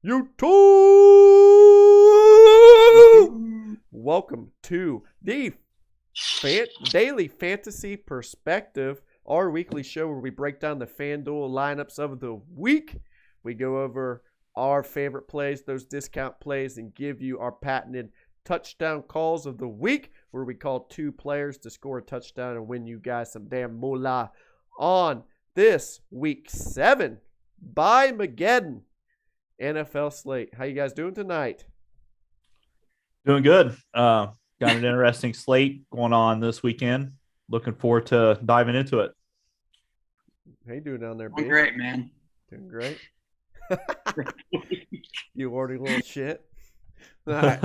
YouTube. Welcome to the Daily Fantasy Perspective, our weekly show where we break down the Fanduel lineups of the week. We go over our favorite plays, those discount plays, and give you our patented touchdown calls of the week, where we call two players to score a touchdown and win you guys some damn moolah on this week 7 by Mageddon NFL slate. How you guys doing tonight? Doing good. Got an interesting slate going on this weekend. Looking forward to diving into it. How you doing down there, B? Doing great, man. Doing great. You already little shit. All right.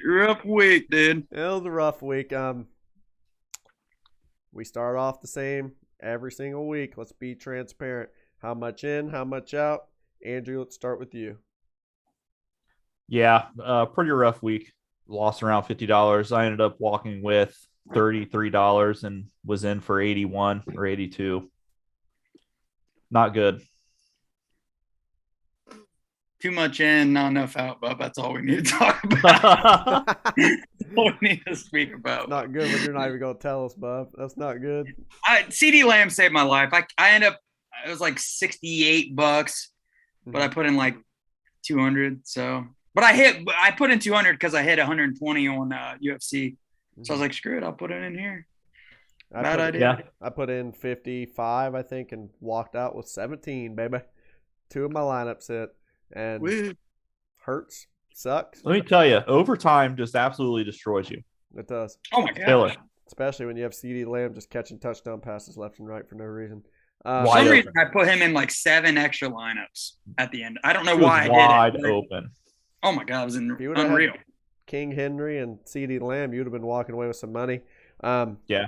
rough week, dude. It was a rough week. We start off the same every single week. Let's be transparent. How much in, how much out? Andrew, let's start with you. Yeah, pretty rough week. Lost around $50. I ended up walking with $33 and was in for 81 or 82. Not good. Too much in, not enough out, Bub. That's all we need to talk about. That's all we need to speak about. Not good when you're not even going to tell us, Bub. That's not good. CD Lamb saved my life. I end up, it was like $68, but I put in like 200. So, but I put in 200 because I hit 120 on UFC. So I was like, screw it, I'll put it in here. Bad idea. Yeah. I put in 55, I think, and walked out with 17, baby. 2 of my lineups hit. And hurts, sucks. Let me tell you, overtime just absolutely destroys you. It does. Oh my god. Killer. Especially when you have CD Lamb just catching touchdown passes left and right for no reason. For some reason, I put him in like 7 extra lineups at the end. I don't know why I did it. Wide open. Oh my god, it was unreal. King Henry and CD Lamb, you'd have been walking away with some money. Yeah.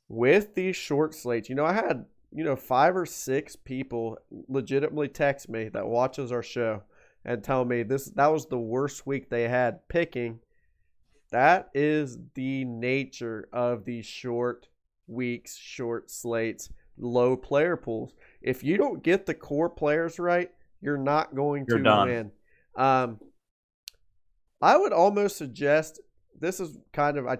With these short slates, I had 5 or 6 people legitimately text me that watches our show and tell me that was the worst week they had picking. That is the nature of these short weeks, short slates, low player pools. If you don't get the core players right, you're not going to win. I would almost suggest this is kind of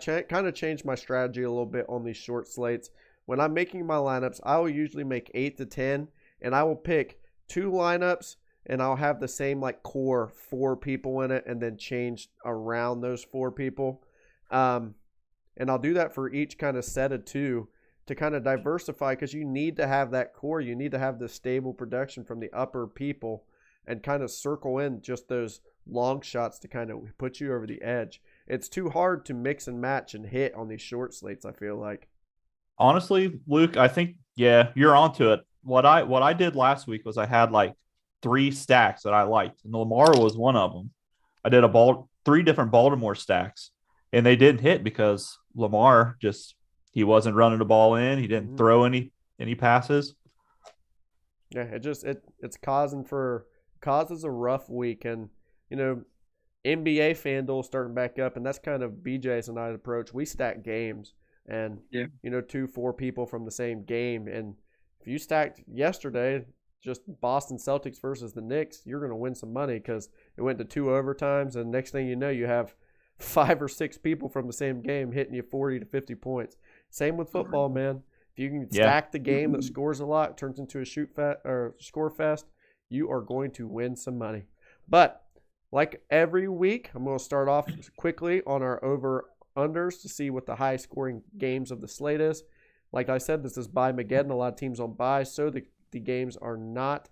changed my strategy a little bit on these short slates. When I'm making my lineups, I will usually make 8 to 10, and I will pick 2 lineups, and I'll have the same core 4 people in it, and then change around those 4 people. And I'll do that for each kind of set of 2 to kind of diversify, because you need to have that core. You need to have the stable production from the upper people and kind of circle in just those long shots to kind of put you over the edge. It's too hard to mix and match and hit on these short slates, I feel like. Honestly, Luke, I think, you're onto it. What I did last week was I had 3 stacks that I liked, and Lamar was one of them. I did 3 different Baltimore stacks, and they didn't hit because Lamar he wasn't running the ball in. He didn't throw any passes. Yeah, it's causes a rough week, and NBA Fanduel starting back up, and that's kind of BJ's and I's approach. We stack games. And, 2-4 people from the same game. And if you stacked yesterday, just Boston Celtics versus the Knicks, you're going to win some money because it went to 2 overtimes. And next thing you know, you have 5 or 6 people from the same game hitting you 40 to 50 points. Same with football, man. If you can stack the game that scores a lot, turns into a score fest, you are going to win some money. But like every week, I'm going to start off quickly on our over-unders to see what the high-scoring games of the slate is. Like I said, this is by Mageddon. A lot of teams on bye, so the games are not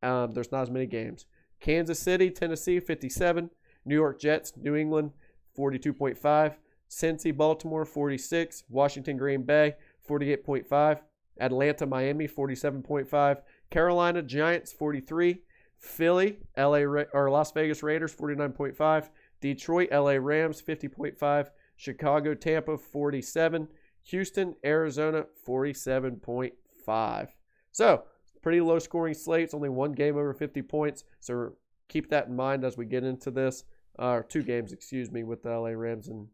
there's not as many games. Kansas City, Tennessee, 57. New York Jets, New England, 42.5. Cincy, Baltimore, 46. Washington, Green Bay, 48.5. Atlanta, Miami, 47.5. Carolina, Giants, 43. Philly, Las Vegas Raiders, 49.5. Detroit, LA Rams, 50.5. Chicago, Tampa, 47. Houston, Arizona, 47.5. So, pretty low scoring slates, only 1 game over 50 points. So, keep that in mind as we get into this. 2 games, with the LA Rams and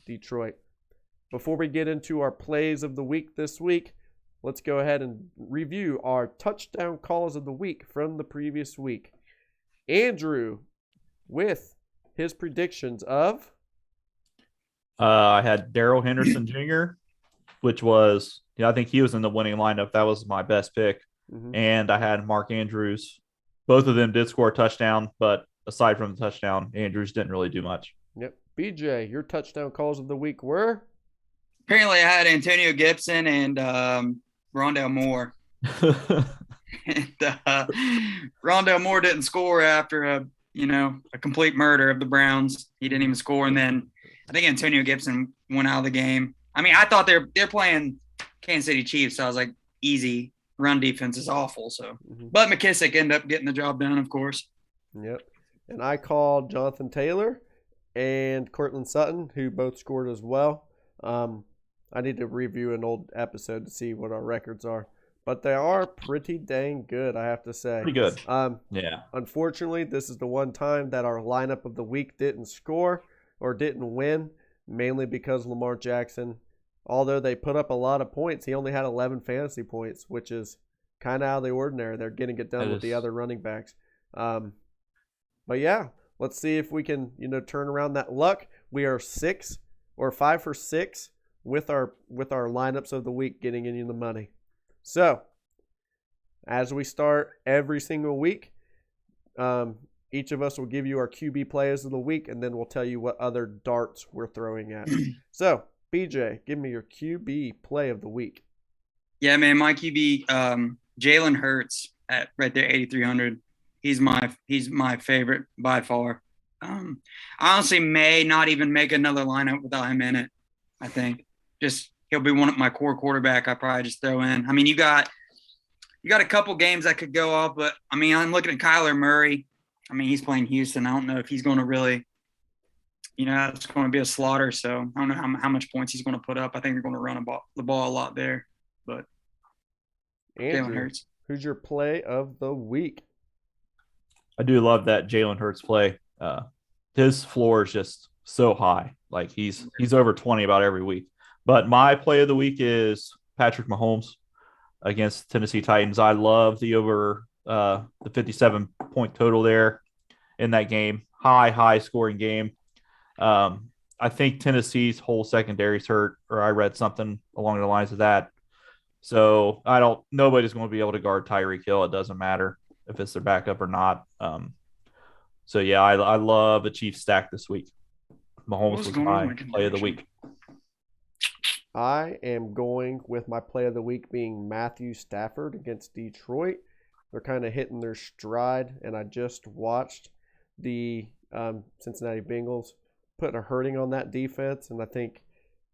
Detroit. Before we get into our plays of the week this week, let's go ahead and review our touchdown calls of the week from the previous week. Andrew with his predictions of. I had Daryl Henderson Jr., which was, I think he was in the winning lineup. That was my best pick. Mm-hmm. And I had Mark Andrews. Both of them did score a touchdown, but aside from the touchdown, Andrews didn't really do much. Yep. BJ, your touchdown calls of the week were? Apparently, I had Antonio Gibson and Rondale Moore. And Rondale Moore didn't score after a complete murder of the Browns. He didn't even score, and then I think Antonio Gibson went out of the game. I mean, I thought they're playing Kansas City Chiefs, so I was like, easy. Run defense is awful. So, But McKissick ended up getting the job done, of course. Yep. And I called Jonathan Taylor and Cortland Sutton, who both scored as well. I need to review an old episode to see what our records are, but they are pretty dang good, I have to say. Pretty good. Yeah. Unfortunately, this is the one time that our lineup of the week didn't score or didn't win, mainly because Lamar Jackson, although they put up a lot of points, he only had 11 fantasy points, which is kind of out of the ordinary. They're getting it done with the other running backs. But yeah, let's see if we can, turn around that luck. We are 5 for 6 with our lineups of the week, getting in the money. So, as we start every single week, each of us will give you our QB players of the week, and then we'll tell you what other darts we're throwing at. So, BJ, give me your QB play of the week. Yeah, man, my QB, Jalen Hurts at right there, 8,300. He's my favorite by far. I honestly may not even make another lineup without him in it. I think just he'll be one of my core quarterback. I probably just throw in. I mean, you got a couple games that could go off, but I mean, I'm looking at Kyler Murray. I mean, he's playing Houston. I don't know if he's going to really, it's going to be a slaughter. So I don't know how much points he's going to put up. I think they're going to run the ball a lot there. But Jalen Hurts. Who's your play of the week? I do love that Jalen Hurts play. His floor is just so high. Like he's over 20 about every week. But my play of the week is Patrick Mahomes against Tennessee Titans. I love the over the 57-point total there in that game. High scoring game. I think Tennessee's whole secondary's hurt, or I read something along the lines of that. So nobody's going to be able to guard Tyreek Hill. It doesn't matter if it's their backup or not. So yeah, I love a Chiefs stack this week. Mahomes was my play of the week. I am going with my play of the week being Matthew Stafford against Detroit. They're kind of hitting their stride, and I just watched the Cincinnati Bengals put a hurting on that defense, and I think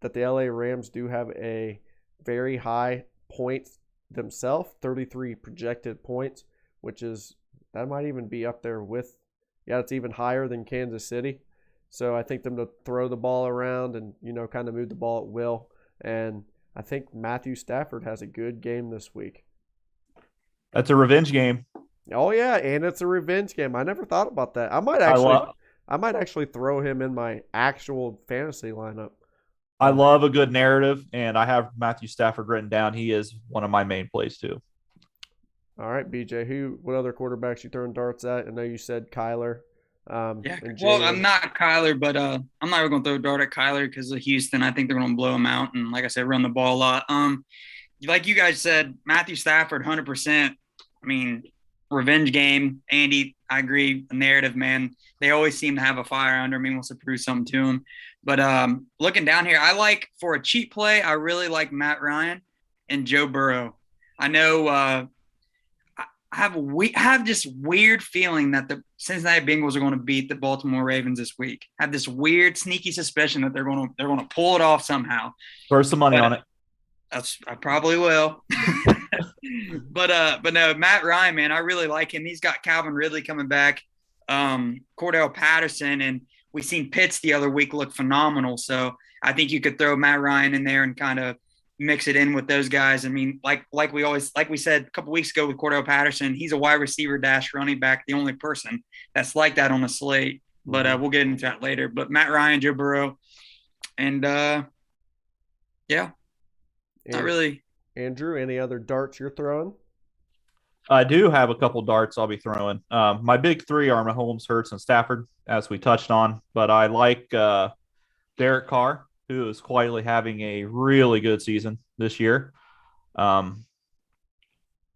that the LA Rams do have a very high points themselves, 33 projected points, that might even be up there with, it's even higher than Kansas City. So I think them to throw the ball around and, kind of move the ball at will. And I think Matthew Stafford has a good game this week. That's a revenge game. Oh yeah, and it's a revenge game. I never thought about that. I might actually throw him in my actual fantasy lineup. I love a good narrative, and I have Matthew Stafford written down. He is one of my main plays too. All right, BJ, what other quarterbacks you throwing darts at? I know you said Kyler. Well, I'm not Kyler, but I'm not even going to throw a dart at Kyler because of Houston. I think they're going to blow him out, and like I said, run the ball a lot. Like you guys said, Matthew Stafford, 100%. I mean, revenge game. Andy, I agree. The narrative, man. They always seem to have a fire under him. He wants to prove something to him. But looking down here, for a cheap play, I really like Matt Ryan and Joe Burrow. I know I have this weird feeling that the Cincinnati Bengals are going to beat the Baltimore Ravens this week. I have this weird, sneaky suspicion that they're going to pull it off somehow. Throw some money on it. I probably will. But no, Matt Ryan, man, I really like him. He's got Calvin Ridley coming back, Cordell Patterson, and we seen Pitts the other week look phenomenal. So I think you could throw Matt Ryan in there and kind of mix it in with those guys. I mean, like we said a couple weeks ago with Cordell Patterson, he's a wide receiver dash running back, the only person that's like that on the slate. But we'll get into that later. But Matt Ryan, Joe Burrow, and yeah, not really. Andrew, any other darts you're throwing? I do have a couple darts I'll be throwing. My big three are Mahomes, Hurts, and Stafford, as we touched on. But I like Derek Carr, who is quietly having a really good season this year. Um,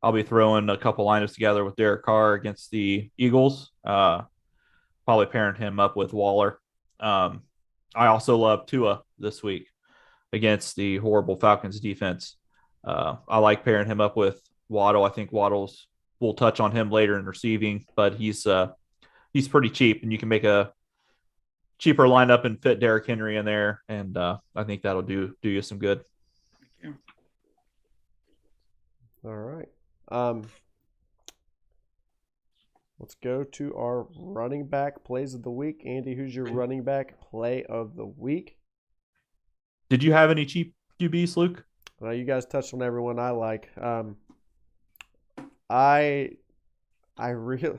I'll be throwing a couple lineups together with Derek Carr against the Eagles. Probably pairing him up with Waller. I also love Tua this week against the horrible Falcons defense. I like pairing him up with Waddle. I think Waddle's we'll touch on him later in receiving, but he's pretty cheap, and you can make a cheaper lineup and fit Derrick Henry in there, and I think that'll do you some good. All right. Let's go to our running back plays of the week. Andy, who's your running back play of the week? Did you have any cheap QBs, Luke? Well, you guys touched on everyone I like. I really,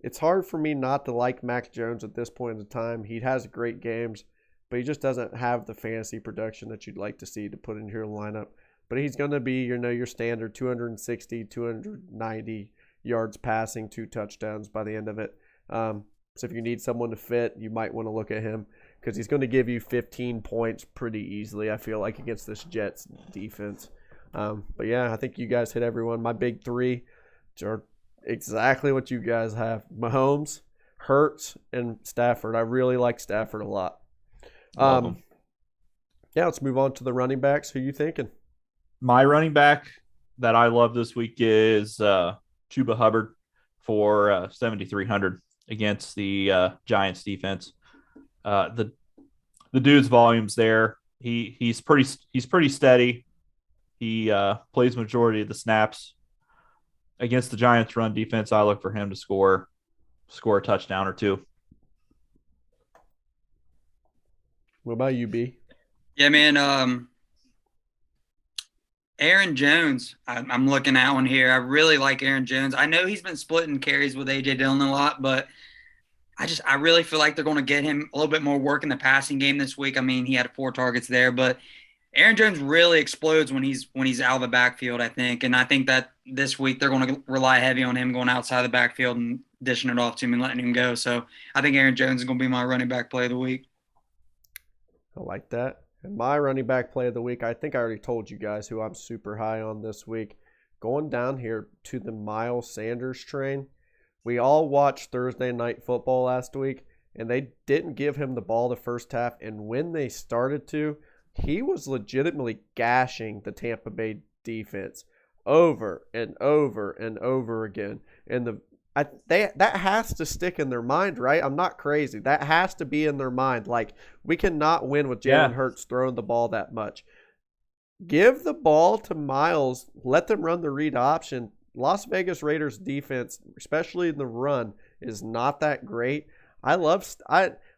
it's hard for me not to like Mac Jones at this point in time. He has great games, but he just doesn't have the fantasy production that you'd like to see to put in your lineup. But he's going to be, your standard 260, 290 yards passing, 2 touchdowns by the end of it. So if you need someone to fit, you might want to look at him because he's going to give you 15 points pretty easily, I feel like, against this Jets defense. But yeah, I think you guys hit everyone. My big three are exactly what you guys have. Mahomes, Hurts, and Stafford. I really like Stafford a lot. Yeah, let's move on to the running backs. Who you thinking? My running back that I love this week is Cuba Hubbard for 7,300 against the Giants defense. The dude's volume's there. He's pretty steady. He plays majority of the snaps against the Giants run defense. I look for him to score a touchdown or two. What about you, B? Yeah, man. Aaron Jones, I'm looking at one here. I really like Aaron Jones. I know he's been splitting carries with A.J. Dillon a lot, but I really feel like they're going to get him a little bit more work in the passing game this week. I mean, he had 4 targets there, but Aaron Jones really explodes when he's out of the backfield, I think. And I think that this week they're going to rely heavy on him going outside the backfield and dishing it off to him and letting him go. So I think Aaron Jones is going to be my running back play of the week. I like that. And my running back play of the week, I think I already told you guys who I'm super high on this week. Going down here to the Miles Sanders train. We all watched Thursday Night Football last week, and they didn't give him the ball the first half. And when they started to, he was legitimately gashing the Tampa Bay defense over and over and over again. And that has to stick in their mind, right? I'm not crazy. That has to be in their mind. Like, we cannot win with Jalen Hurts throwing the ball that much. Give the ball to Miles. Let them run the read option. Las Vegas Raiders defense, especially in the run, is not that great. I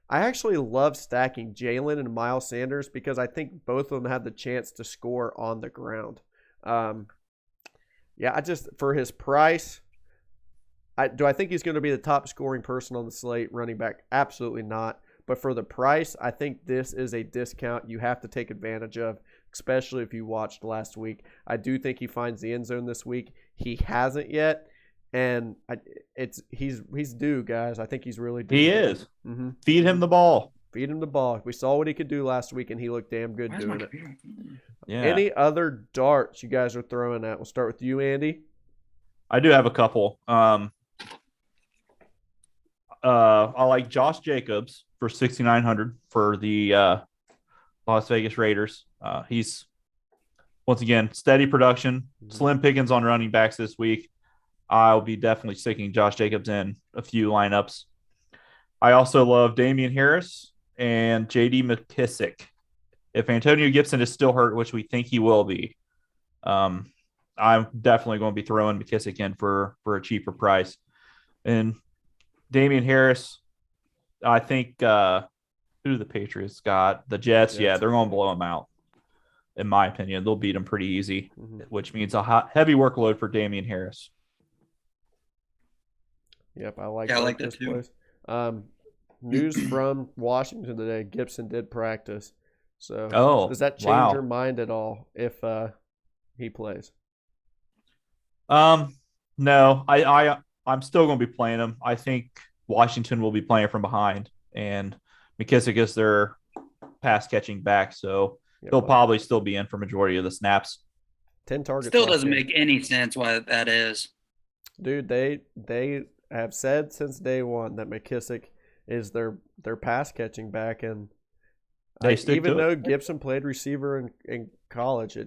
actually love stacking Jalen and Miles Sanders because I think both of them had the chance to score on the ground. For his price, do I think he's going to be the top scoring person on the slate running back? Absolutely not. But for the price, I think this is a discount you have to take advantage of, especially if you watched last week. I do think he finds the end zone this week. He hasn't yet, and he's due, guys. I think he's really due. He is. Mm-hmm. Feed him the ball. Feed him the ball. We saw what he could do last week, and he looked damn good doing it. Yeah. Any other darts you guys are throwing at? We'll start with you, Andy. I do have a couple. I like Josh Jacobs for 6,900 for the Las Vegas Raiders. He's once again steady production, slim pickings on running backs this week. I'll be definitely sticking Josh Jacobs in a few lineups. I also love Damian Harris and J.D. McKissick. If Antonio Gibson is still hurt, which we think he will be, I'm definitely going to be throwing McKissick in for a cheaper price. And Damian Harris, I think who the Patriots got? The Jets. Yeah, they're going to blow him out. In my opinion, they'll beat him pretty easy, which means a heavy workload for Damian Harris. Yep, I like that too. Place. News from Washington today: Gibson did practice. So, does that change your mind at all if he plays? No, I'm still going to be playing him. I think Washington will be playing from behind, and McKissick is their pass catching back, so Yeah, he'll well, probably still be in for majority of the snaps. 10 targets. Still last doesn't game. make any sense why that is. Dude, they have said since day one that McKissick is their pass catching back, and They stick even to though it. Gibson played receiver in college,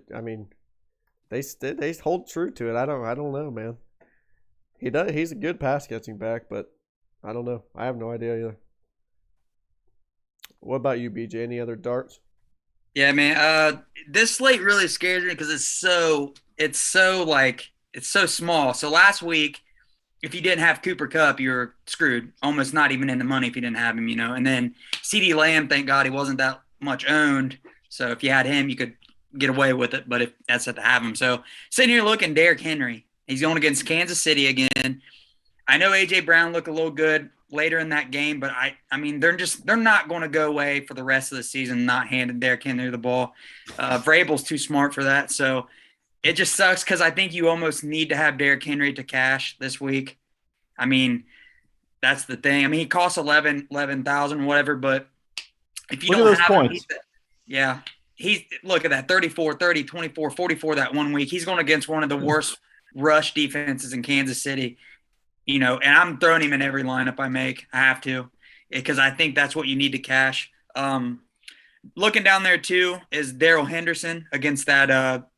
they hold true to it. I don't know, man. He does. He's a good pass catching back, but I don't know. I have no idea either. What about you, BJ? Any other darts? Yeah, man. This slate really scares me because it's so small. So last week, if you didn't have Cooper Kupp, you're screwed. Almost not even in the money if you didn't have him, you know. And then CD Lamb, thank God he wasn't that much owned. So if you had him, you could get away with it. But if that's to have him, so sitting here looking, Derrick Henry, he's going against Kansas City again. I know AJ Brown looked a little good later in that game, but I mean they're not going to go away for the rest of the season not handing Derrick Henry the ball. Vrabel's too smart for that, so it just sucks because I think you almost need to have Derrick Henry to cash this week. I mean that's the thing. I mean he costs 11,000 whatever, but if you Look at don't those have him, points. yeah. He's look at that 34, 30, 24, 44 that 1 week. He's going against one of the worst rush defenses in Kansas City. You know, and I'm throwing him in every lineup I make. I have to, because I think that's what you need to cash. Looking down there too is Daryl Henderson against that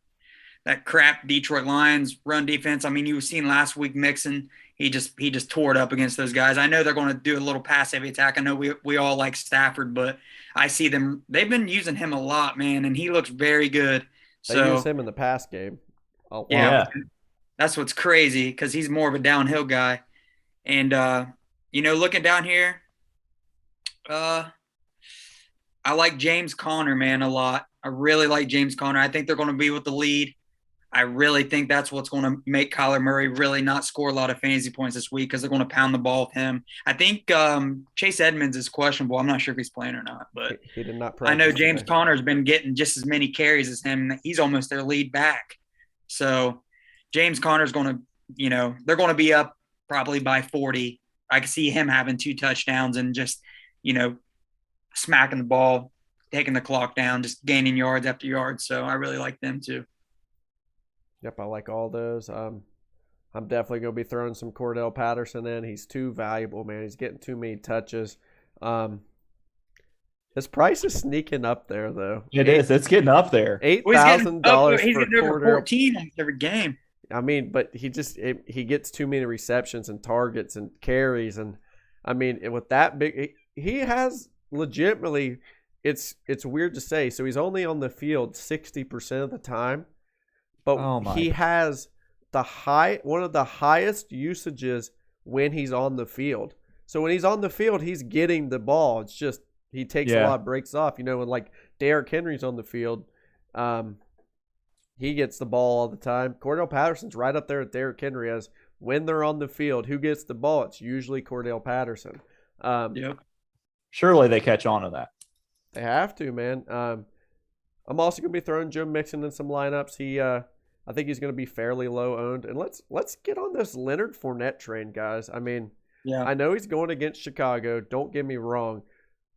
crap Detroit Lions run defense. I mean, you were seeing last week Mixon. He just tore it up against those guys. I know they're going to do a little pass heavy attack. I know we all like Stafford, but I see them. They've been using him a lot, man, and he looks very good. They So use him in the pass game a lot. yeah, that's what's crazy because he's more of a downhill guy. And looking down here, I like James Conner, man, a lot. I really like James Conner. I think they're going to be with the lead. I really think that's what's going to make Kyler Murray really not score a lot of fantasy points this week because they're going to pound the ball with him. I think Chase Edmonds is questionable. I'm not sure if he's playing or not, but he did not I know practice James today. Conner's been getting just as many carries as him. He's almost their lead back. So James Conner's going to, they're going to be up probably by 40. I could see him having 2 touchdowns and just, smacking the ball, taking the clock down, just gaining yards after yards. So I really like them too. Yep, I like all those. I'm definitely going to be throwing some Cordell Patterson in. He's too valuable, man. He's getting too many touches. His price is sneaking up there, though. It is. It's getting up there. $8,000 He's for getting over Cordell. 14 almost every game. I mean, but he gets too many receptions and targets and carries, and I mean, with that big, he has legitimately. It's weird to say. So he's only on the field 60% of the time, but he has one of the highest usages when he's on the field. So when he's on the field, he's getting the ball. It's just he takes a lot of breaks off. When like Derrick Henry's on the field, he gets the ball all the time. Cordell Patterson's right up there with Derrick Henry as when they're on the field, who gets the ball? It's usually Cordell Patterson. Yep. Surely they catch on to that. They have to, man. I'm also going to be throwing Joe Mixon in some lineups. I think he's going to be fairly low owned. And let's get on this Leonard Fournette train, guys. I mean, I know he's going against Chicago. Don't get me wrong.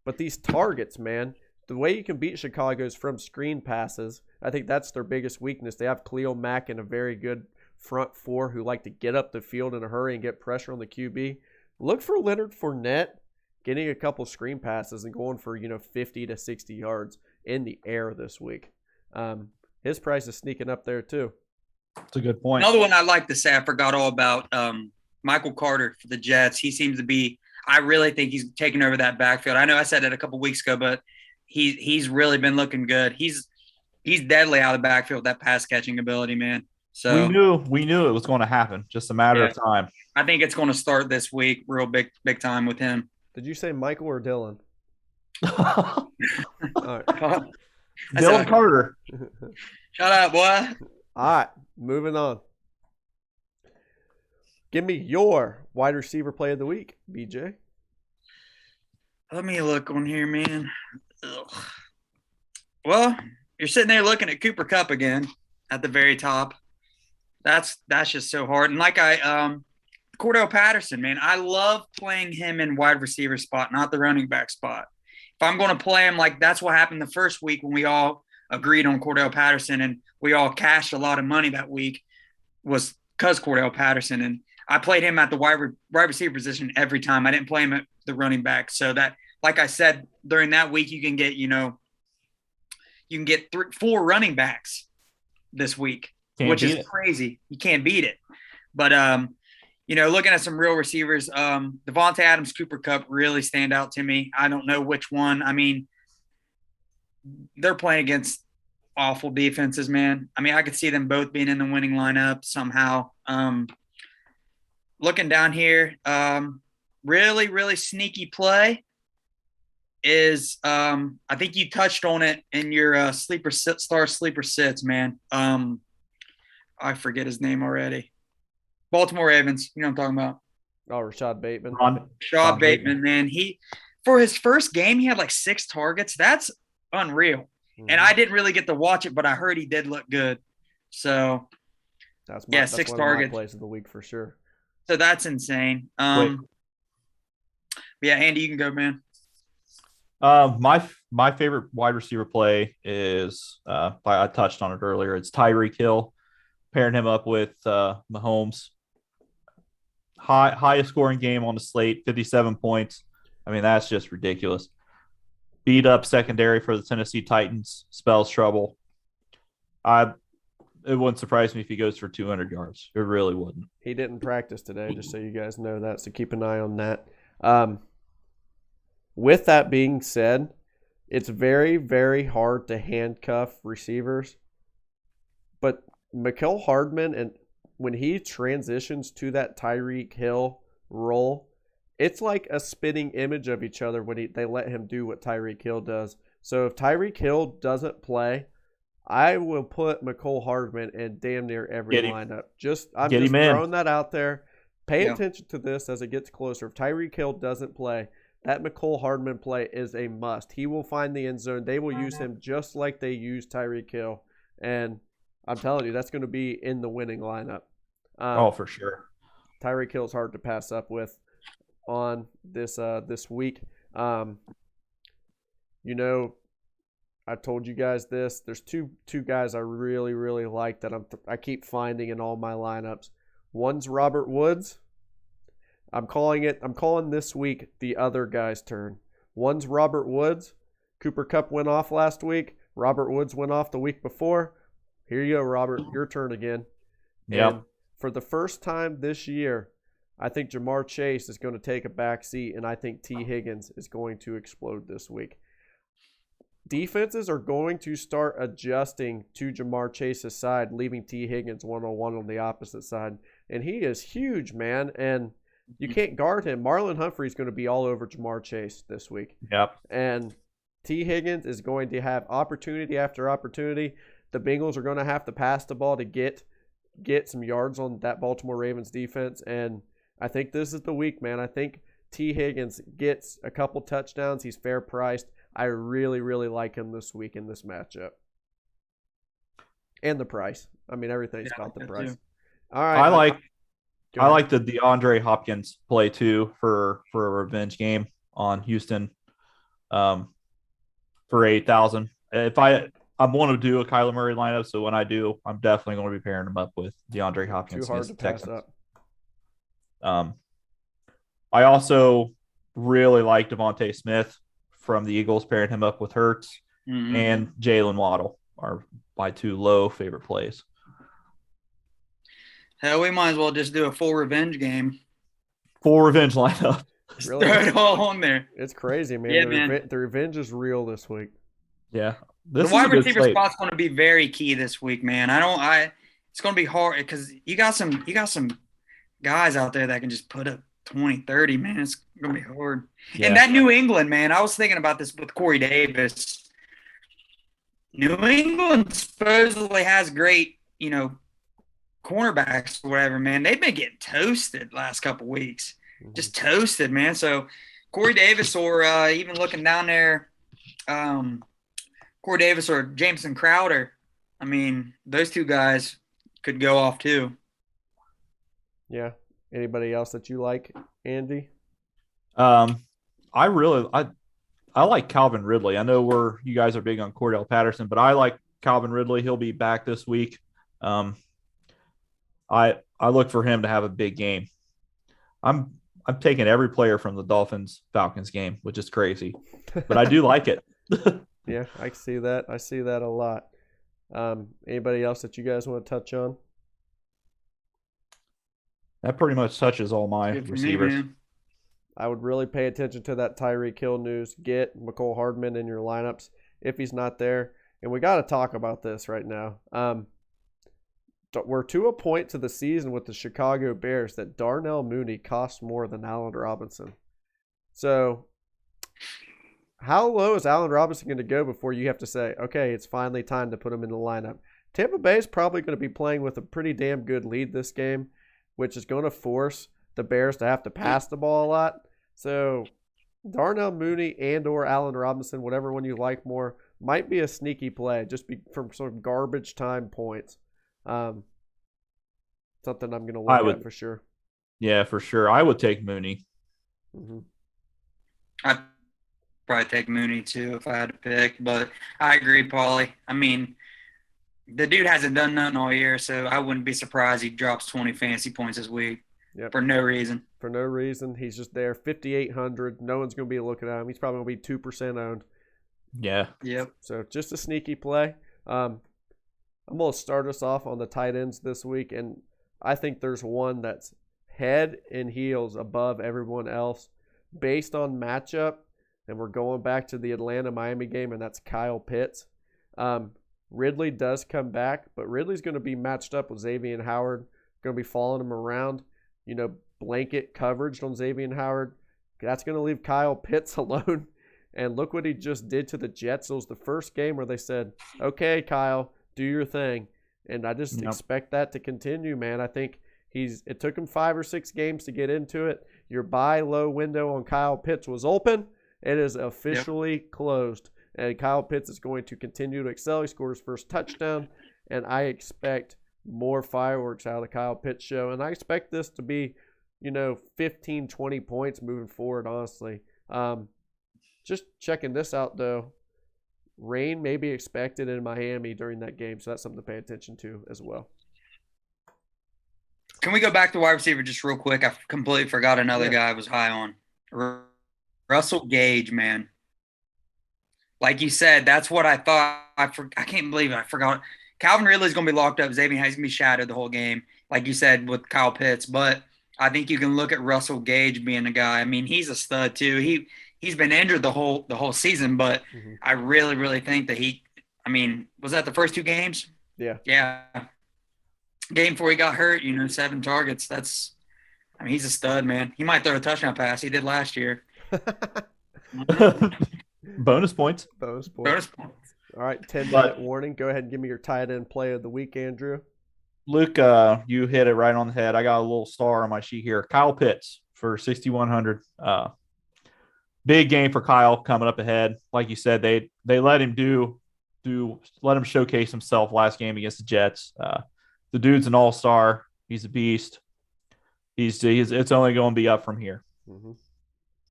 But these targets, man, the way you can beat Chicago is from screen passes. I think that's their biggest weakness. They have Khalil Mack and a very good front four who like to get up the field in a hurry and get pressure on the QB. Look for Leonard Fournette getting a couple screen passes and going for 50 to 60 yards in the air this week. His price is sneaking up there too. That's a good point. Another one I like to say, I forgot all about Michael Carter for the Jets. He seems to be. I really think he's taking over that backfield. I know I said that a couple weeks ago, but he's really been looking good. He's deadly out of the backfield, that pass catching ability, man. So we knew it was going to happen. Just a matter of time. I think it's going to start this week, real big time with him. Did you say Michael or Dylan? All right. Dylan Carter. Shut up, boy. All right, moving on. Give me your wide receiver play of the week, BJ. Let me look on here, man. Ugh. Well, you're sitting there looking at Cooper Kupp again at the very top. That's just so hard. And Cordell Patterson, man, I love playing him in wide receiver spot, not the running back spot. If I'm going to play him, like that's what happened the first week when we all agreed on Cordell Patterson and we all cashed a lot of money that week was because Cordell Patterson. And I played him at the wide receiver position every time. I didn't play him at the running back. So that, like I said, during that week, you can get 4 running backs this week, which is crazy. You can't beat it. But, looking at some real receivers, Devontae Adams, Cooper Kupp really stand out to me. I don't know which one. I mean, they're playing against awful defenses, man. I mean, I could see them both being in the winning lineup somehow. Looking down here, really, really sneaky play is I think you touched on it in your sleeper sits, man. I forget his name already. Baltimore Ravens, you know what I'm talking about. Oh, Rashad Bateman. Rashad Bateman, man. For his first game, he had like 6 targets. That's unreal. Mm-hmm. And I didn't really get to watch it, but I heard he did look good. So, that's 6 targets. Of my plays of the week for sure. So that's insane. Yeah, Andy, you can go, man. My favorite wide receiver play is I touched on it earlier. It's Tyreek Hill, pairing him up with Mahomes. Highest scoring game on the slate, 57 points. I mean, that's just ridiculous. Beat up secondary for the Tennessee Titans, spells trouble. It wouldn't surprise me if he goes for 200 yards. It really wouldn't. He didn't practice today, just so you guys know that. So keep an eye on that. With that being said, it's very, very hard to handcuff receivers. But Mikhail Hardman, and when he transitions to that Tyreek Hill role, it's like a spitting image of each other when they let him do what Tyreek Hill does. So if Tyreek Hill doesn't play, I will put Mikhail Hardman in damn near every lineup. I'm just throwing that out there. Pay attention to this as it gets closer. If Tyreek Hill doesn't play, that Mikhail Hardman play is a must. He will find the end zone. They will use him just like they used Tyreek Hill. And I'm telling you, that's going to be in the winning lineup. For sure. Tyreek Hill is hard to pass up with on this week. I told you guys this. There's two guys I really, really like that I keep finding in all my lineups. One's Robert Woods. I'm calling this week the other guy's turn. One's Robert Woods. Cooper Kupp went off last week. Robert Woods went off the week before. Here you go, Robert. Your turn again. Yep. And for the first time this year, I think Jamar Chase is going to take a back seat, and I think T. Higgins is going to explode this week. Defenses are going to start adjusting to Jamar Chase's side, leaving T. Higgins one-on-one on the opposite side. And he is huge, man, and you can't guard him. Marlon Humphrey is going to be all over Jamar Chase this week. Yep. And T. Higgins is going to have opportunity after opportunity. The Bengals are going to have to pass the ball to get some yards on that Baltimore Ravens defense. And I think this is the week, man. I think T. Higgins gets a couple touchdowns. He's fair priced. I really, really like him this week in this matchup. And the price. I mean, everything's about the price. Too. All right. I like the DeAndre Hopkins play too for a revenge game on Houston for 8,000. If I want to do a Kyler Murray lineup, so when I do, I'm definitely going to be pairing him up with DeAndre Hopkins. Too hard to pass up. I also really like Devontae Smith from the Eagles, pairing him up with Hurts and Jalen Waddle are my 2 low favorite plays. Hell, we might as well just do a full revenge game. Full revenge lineup. Really? Throw it all on there. It's crazy, man. Yeah, The revenge is real this week. Yeah. The wide receiver spot's going to be very key this week, man. It's going to be hard because you got some guys out there that can just put up 20, 30, man. It's going to be hard. Yeah. And that New England, man, I was thinking about this with Corey Davis. New England supposedly has great, cornerbacks or whatever, man. They've been getting toasted last couple weeks. Just toasted, man. So Corey Davis or even looking down there, Corey Davis or Jameson Crowder, I mean, those 2 guys could go off too. Yeah. Anybody else that you like, Andy? I like Calvin Ridley. I know you guys are big on Cordell Patterson, but I like Calvin Ridley. He'll be back this week. I look for him to have a big game. I'm taking every player from the Dolphins Falcons game, which is crazy, but I do like it. Yeah, I see that. I see that a lot. Anybody else that you guys want to touch on? That pretty much touches all my receivers. I would really pay attention to that Tyreek Hill news. Get Mikhail Hardman in your lineups if he's not there. And we got to talk about this right now. We're to a point to the season with the Chicago Bears that Darnell Mooney costs more than Allen Robinson. So how low is Allen Robinson going to go before you have to say, okay, it's finally time to put him in the lineup? Tampa Bay is probably going to be playing with a pretty damn good lead this game, which is going to force the Bears to have to pass the ball a lot. So Darnell Mooney and or Allen Robinson, whatever one you like more, might be a sneaky play just from some garbage time points. Something I'm going to look at for sure. Yeah, for sure. I would take Mooney. Mm-hmm. I'd probably take Mooney too if I had to pick, but I agree, Paulie. I mean, the dude hasn't done nothing all year, so I wouldn't be surprised he drops 20 fantasy points this week. Yep. For no reason. For no reason. He's just there, 5,800. No one's going to be looking at him. He's probably going to be 2% owned. Yeah. Yep. So just a sneaky play. I'm going to start us off on the tight ends this week, and I think there's one that's head and heels above everyone else based on matchup, and we're going back to the Atlanta-Miami game, and that's Kyle Pitts. Ridley does come back, but Ridley's going to be matched up with Xavier Howard, going to be following him around. Blanket coverage on Xavier Howard. That's going to leave Kyle Pitts alone. And look what he just did to the Jets. It was the first game where they said, okay, Kyle, do your thing. And I just expect that to continue, man. I think it took him 5 or 6 games to get into it. Your buy low window on Kyle Pitts was open. It is officially closed. And Kyle Pitts is going to continue to excel. He scored his first touchdown. And I expect more fireworks out of the Kyle Pitts show. And I expect this to be, 15, 20 points moving forward, honestly. Just checking this out, though. Rain may be expected in Miami during that game, so that's something to pay attention to as well. Can we go back to wide receiver just real quick? I completely forgot another guy I was high on. Russell Gage, man. Like you said, that's what I thought. I can't believe it. I forgot. Calvin Ridley's going to be locked up. Xavier Howard's going to be shadowed the whole game, like you said, with Kyle Pitts. But I think you can look at Russell Gage being a guy. I mean, he's a stud too. He's been injured the whole season, but I really, really think that was that the first 2 games? Yeah. Yeah. Game before he got hurt, 7 targets. He's a stud, man. He might throw a touchdown pass. He did last year. Bonus points. Bonus points. All right, 10-minute warning. Go ahead and give me your tight end play of the week, Andrew. Luke, you hit it right on the head. I got a little star on my sheet here. Kyle Pitts for 6,100. Big game for Kyle coming up ahead. Like you said, they let him let him showcase himself last game against the Jets. The dude's an all-star. He's a beast. It's only going to be up from here. Mm-hmm.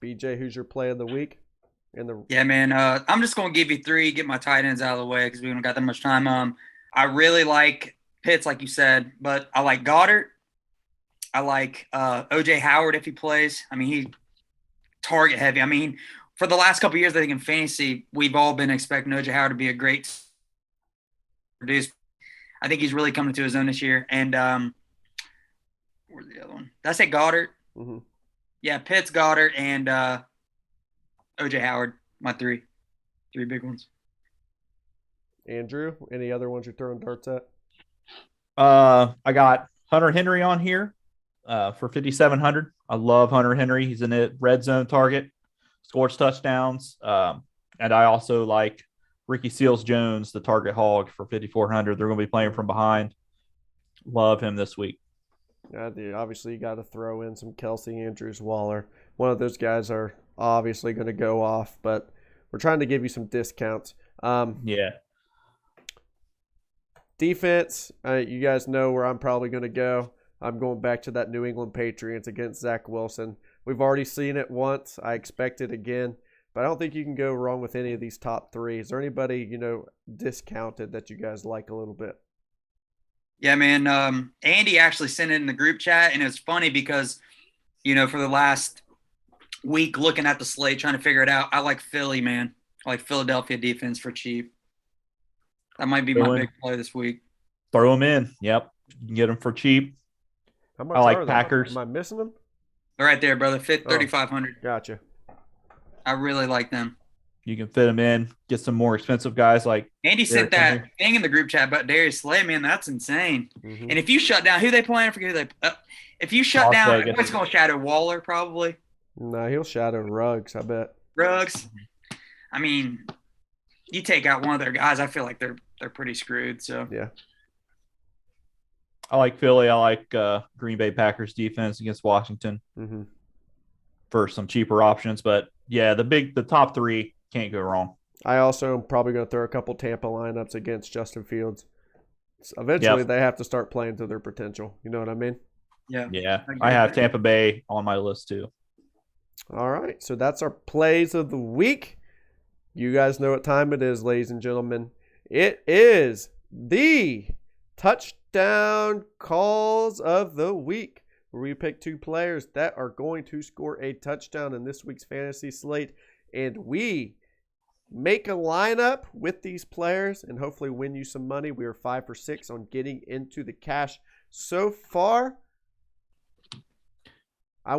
BJ, who's your play of the week? Yeah, man. I'm just going to give you 3, get my tight ends out of the way because we don't got that much time. I really like Pitts, like you said, but I like Goddard. I like O.J. Howard if he plays. He target heavy. For the last couple of years, I think in fantasy, we've all been expecting O.J. Howard to be a great producer. I think he's really coming to his own this year. And where's the other one? Did I say Goddard? Mm-hmm. Yeah, Pitts, Goddard, and O.J. Howard, my 3 big ones. Andrew, any other ones you're throwing darts at? I got Hunter Henry on here for 5,700. I love Hunter Henry. He's in a red zone target, scores touchdowns. And I also like Ricky Seals-Jones, the target hog, for 5,400. They're going to be playing from behind. Love him this week. Yeah, dude, obviously you got to throw in some Kelsey Andrews Waller. One of those guys are obviously going to go off, but we're trying to give you some discounts. Yeah. Defense, you guys know where I'm probably going to go. I'm going back to that New England Patriots against Zach Wilson. We've already seen it once. I expect it again. But I don't think you can go wrong with any of these top three. Is there anybody, discounted that you guys like a little bit? Yeah, man. Andy actually sent it in the group chat, and it's funny because, for the last week looking at the slate, trying to figure it out, I like Philly, man. I like Philadelphia defense for cheap. That might be my big play this week. Throw them in. Yep. You can get them for cheap. How much I like are they? Packers. Am I missing them? They're right there, brother. 3,500. Gotcha. I really like them. You can fit them in. Get some more expensive guys like Andy sent that thing in the group chat about Darius Slay, man. That's insane. Mm-hmm. And if you shut down, who they playing? I forget who they. If you shut down, what's going to shadow Waller probably? No, he'll shadow Ruggs. I bet. Ruggs. I mean, you take out one of their guys, I feel like they're pretty screwed. So yeah. I like Philly. I like Green Bay Packers defense against Washington for some cheaper options. But yeah, the top three can't go wrong. I also am probably going to throw a couple Tampa lineups against Justin Fields. Eventually, they have to start playing to their potential. You know what I mean? Yeah. Yeah. I have Tampa Bay on my list too. All right. So that's our plays of the week. You guys know what time it is, ladies and gentlemen. It is the touchdown calls of the week, where we pick two players that are going to score a touchdown in this week's fantasy slate. And we make a lineup with these players and hopefully win you some money. We are 5 for 6 on getting into the cash so far.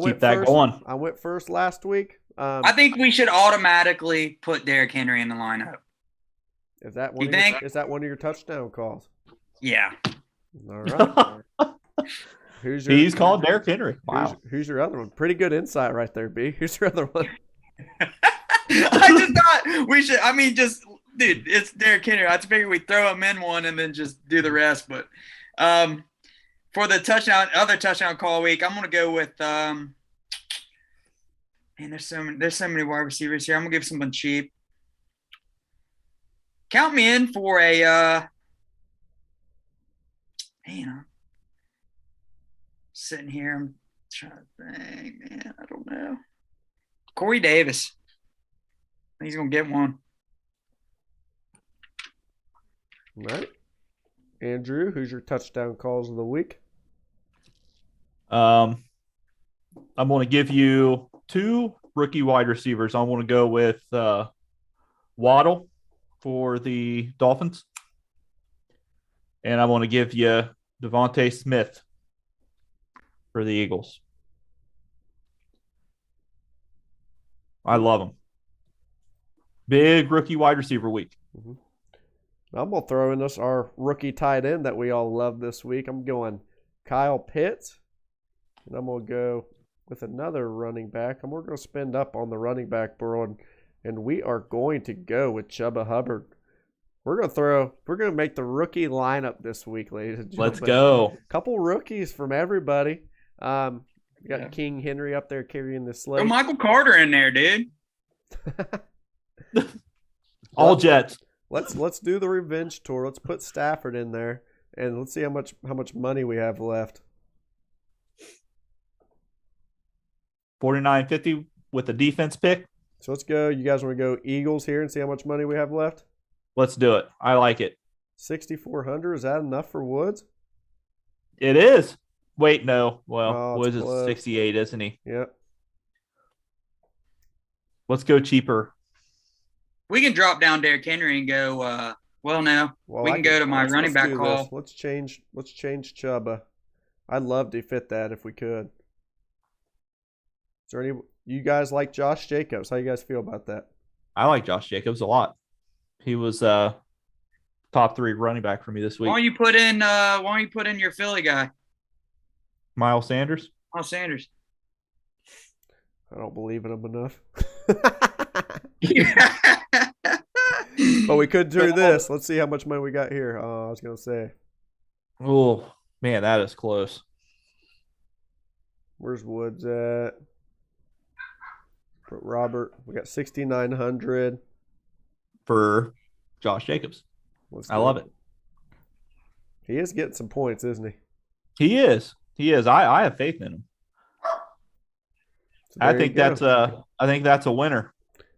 Keep that going. I went first last week. I think we should automatically put Derrick Henry in the lineup. Is that one of your touchdown calls? Yeah. All right. He's called Derrick Henry. Wow. Who's your other one? Pretty good insight right there, B. Who's your other one? I just thought we should. I mean, dude, it's Derrick Henry. I just figured we'd throw him in one and then just do the rest. But for the other touchdown call week, I'm gonna go with man. There's so many wide receivers here. I'm gonna give someone cheap. Count me in for a sitting here. I'm trying to think, man. I don't know. Corey Davis. He's going to get one. All right. Andrew, who's your touchdown calls of the week? I'm going to give you two rookie wide receivers. I want to go with Waddle for the Dolphins. And I want to give you Devontae Smith for the Eagles. I love him. Big rookie wide receiver week. Mm-hmm. I'm going to throw in our rookie tight end that we all love this week. I'm going Kyle Pitts. And I'm going to go with another running back. We're going to spend up on the running back board. And we are going to go with Cuba Hubbard. We're going to make the rookie lineup this week, ladies and gentlemen. Let's go. Couple rookies from everybody. You got King Henry up there carrying the slate. Throw Michael Carter in there, dude. All Jets. Let's do the revenge tour. Let's put Stafford in there, and let's see how much money we have left. $49.50 with a defense pick. So let's go. You guys want to go Eagles here and see how much money we have left? Let's do it. I like it. 6,400. Is that enough for Woods? It is. Wait, no. Well, Woods is 68, isn't he? Yep. Let's go cheaper. We can drop down Derrick Henry and go. We can go to my running back call. Let's change Chuba. I'd love to fit that if we could. Is there any? You guys like Josh Jacobs? How you guys feel about that? I like Josh Jacobs a lot. He was top 3 running back for me this week. Why don't you put in your Philly guy? Miles Sanders. Miles Sanders. I don't believe in him enough. Yeah. But we could do this. Let's see how much money we got here. I was going to say. Oh, man, that is close. Where's Woods at? Robert, we got 6,900 for Josh Jacobs. I love it. He is getting some points, isn't he? He is. I have faith in him. So I think that's a winner.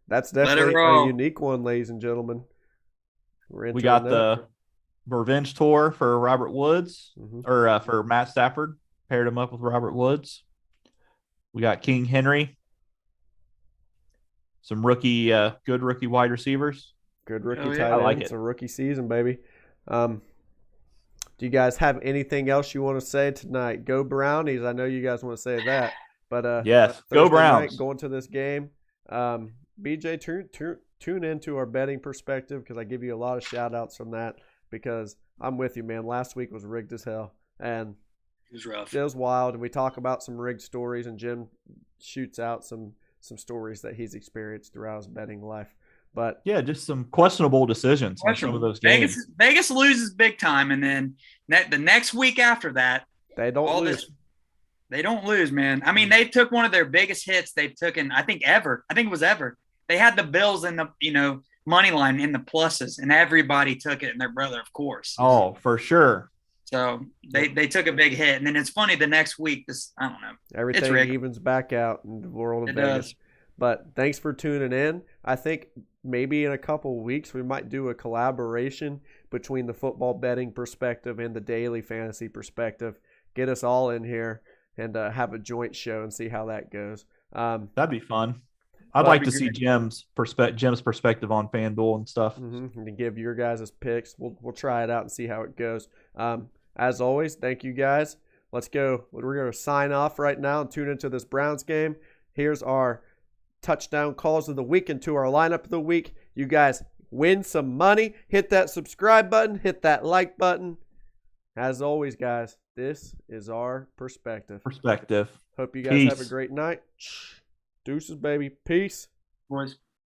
That's definitely a unique one, ladies and gentlemen. We got the revenge tour for Robert Woods, or for Matt Stafford. Paired him up with Robert Woods. We got King Henry. Some good rookie wide receivers. Good rookie tight end. It's a rookie season, baby. Do you guys have anything else you want to say tonight? Go Brownies. I know you guys want to say that. But yes, go Browns. Night, going to this game. BJ, tune into our betting perspective because I give you a lot of shout outs from that because I'm with you, man. Last week was rigged as hell. And it was rough. It was wild. And we talk about some rigged stories, and Jim shoots out some stories that he's experienced throughout his betting life. But yeah, just some questionable decisions in some of those games. Vegas loses big time, and then the next week after that, they don't lose. They don't lose, man. I mean, they took one of their biggest hits they've taken, I think it was ever. They had the Bills in the money line in the pluses, and everybody took it, and their brother, of course. Oh, for sure. So they took a big hit, and then it's funny the next week. I don't know. Everything evens back out in the world of Vegas. Does. But thanks for tuning in. I think maybe in a couple of weeks we might do a collaboration between the football betting perspective and the daily fantasy perspective. Get us all in here and have a joint show and see how that goes. That'd be fun. I'd like to see Jim's perspective on FanDuel and stuff. And give your guys' picks. We'll try it out and see how it goes. As always, thank you guys. Let's go. We're going to sign off right now and tune into this Browns game. Here's our touchdown calls of the week and to our lineup of the week. You guys win some money. Hit that subscribe button. Hit that like button. As always, guys, this is our perspective. Hope you guys have a great night. Deuces, baby. Peace. Boys.